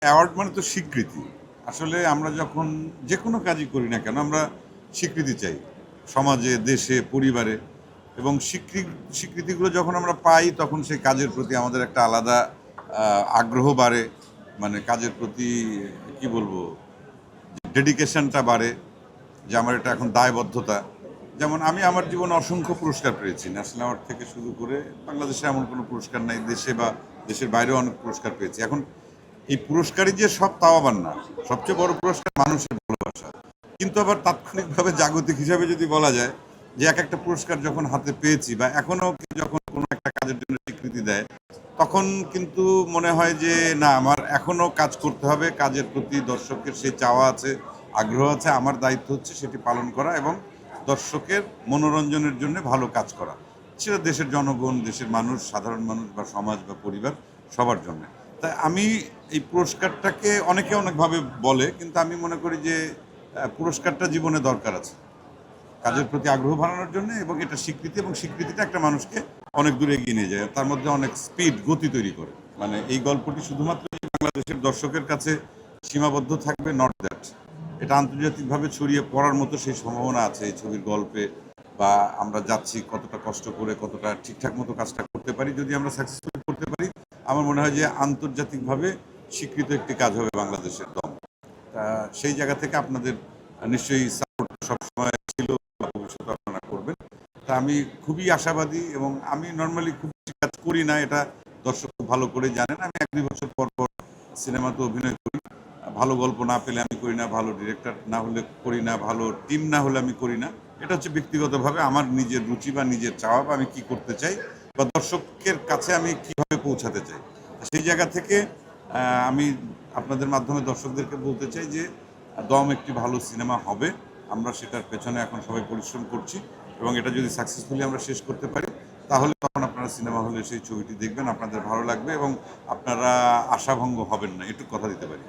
Award মানে তো স্বীকৃতি। আসলে আমরা যখন যে কোনো কাজই করি না কেন আমরা স্বীকৃতি চাই সমাজে, দেশে, পরিবারে। এবং স্বীকৃতিগুলো যখন আমরা পাই তখন সেই কাজের প্রতি আমাদের একটা আলাদা আগ্রহ বাড়ে। মানে কাজের প্রতি কি বলবো, ডেডিকেশনটা বাড়ে, যে আমার এটা এখন দায়বদ্ধতা। যেমন আমি আমার জীবনে অসংখ্য পুরস্কার পেয়েছি, ন্যাশনাল অ্যাওয়ার্ড থেকে শুরু করে বাংলাদেশে এমন কোনো পুরস্কার নাই, দেশে বা দেশের বাইরেও অনেক পুরস্কার পেয়েছি। এখন এই পুরস্কারই যে সব তাও আবার না, সবচেয়ে বড় পুরস্কার মানুষের ভালোবাসা। কিন্তু আবার তাৎক্ষণিকভাবে জাগতিক হিসাবে যদি বলা যায় যে এক একটা পুরস্কার যখন হাতে পেয়েছি বা এখনো যখন কোনো একটা কাজের জন্য স্বীকৃতি দেয়, তখন কিন্তু মনে হয় যে না, আমার এখনো কাজ করতে হবে, কাজের প্রতি দর্শকের সেই চাওয়া আছে, আগ্রহ আছে, আমার দায়িত্ব হচ্ছে সেটি পালন করা এবং দর্শকের মনোরঞ্জনের জন্য ভালো কাজ করা, সেটা দেশের জনগণ, দেশের মানুষ, সাধারণ মানুষ বা সমাজ বা পরিবার সবার জন্য। তাই আমি এই পুরস্কারটাকে অনেকে অনেকভাবে বলে, কিন্তু আমি মনে করি যে পুরস্কারটা জীবনে দরকার আছে কাজের প্রতি আগ্রহ বাড়ানোর জন্য, এবং এটা স্বীকৃতি, এবং স্বীকৃতিটা একটা মানুষকে অনেক দূরে এগিয়ে নিয়ে যায়, তার মধ্যে অনেক স্পিড, গতি তৈরি করে। মানে এই গল্পটি শুধুমাত্র যে বাংলাদেশের দর্শকের কাছে সীমাবদ্ধ থাকবে, নট দ্যাট, এটা আন্তর্জাতিকভাবে ছড়িয়ে পড়ার মতো সেই সম্ভাবনা আছে এই ছবির গল্পে। বা আমরা যাচ্ছি কতটা কষ্ট করে, কতটা ঠিকঠাক মতো কাজটা করতে পারি, যদি আমরা সাকসেসফুল করতে পারি, আমার মনে হয় যে আন্তর্জাতিকভাবে স্বীকৃত একটি কাজ হবে বাংলাদেশের দম। তা সেই জায়গা থেকে আপনাদের নিশ্চয়ই সাপোর্ট সবসময় ছিল বা ভবিষ্যতে আপনারা করবেন। তা আমি খুবই আশাবাদী, এবং আমি নর্মালি খুব বেশি কাজ করি না, এটা দর্শক খুব ভালো করে জানেন। আমি 1-2 বছর পর পর সিনেমাতে অভিনয় করি। ভালো গল্প না পেলে আমি করি না, ভালো ডিরেক্টর না হলে করি না, ভালো টিম না হলে আমি করি না। এটা হচ্ছে ব্যক্তিগতভাবে আমার নিজের রুচি বা নিজের চাওয়া, বা আমি কি করতে চাই বা দর্শকের কাছে আমি কিভাবে পৌঁছাতে চাই। সেই জায়গা থেকে আমি আপনাদের মাধ্যমে দর্শকদেরকে বলতে চাই যে দম একটি ভালো সিনেমা হবে। আমরা সেটার পেছনে এখন সবাই পরিশ্রম করছি, এবং এটা যদি সাকসেসফুলি আমরা শেষ করতে পারি, তাহলে তখন আপনারা সিনেমা হলে সেই ছবিটি দেখবেন, আপনাদের ভালো লাগবে এবং আপনারা আশাভঙ্গ হবেন না, এটুকু কথা দিতে পারি।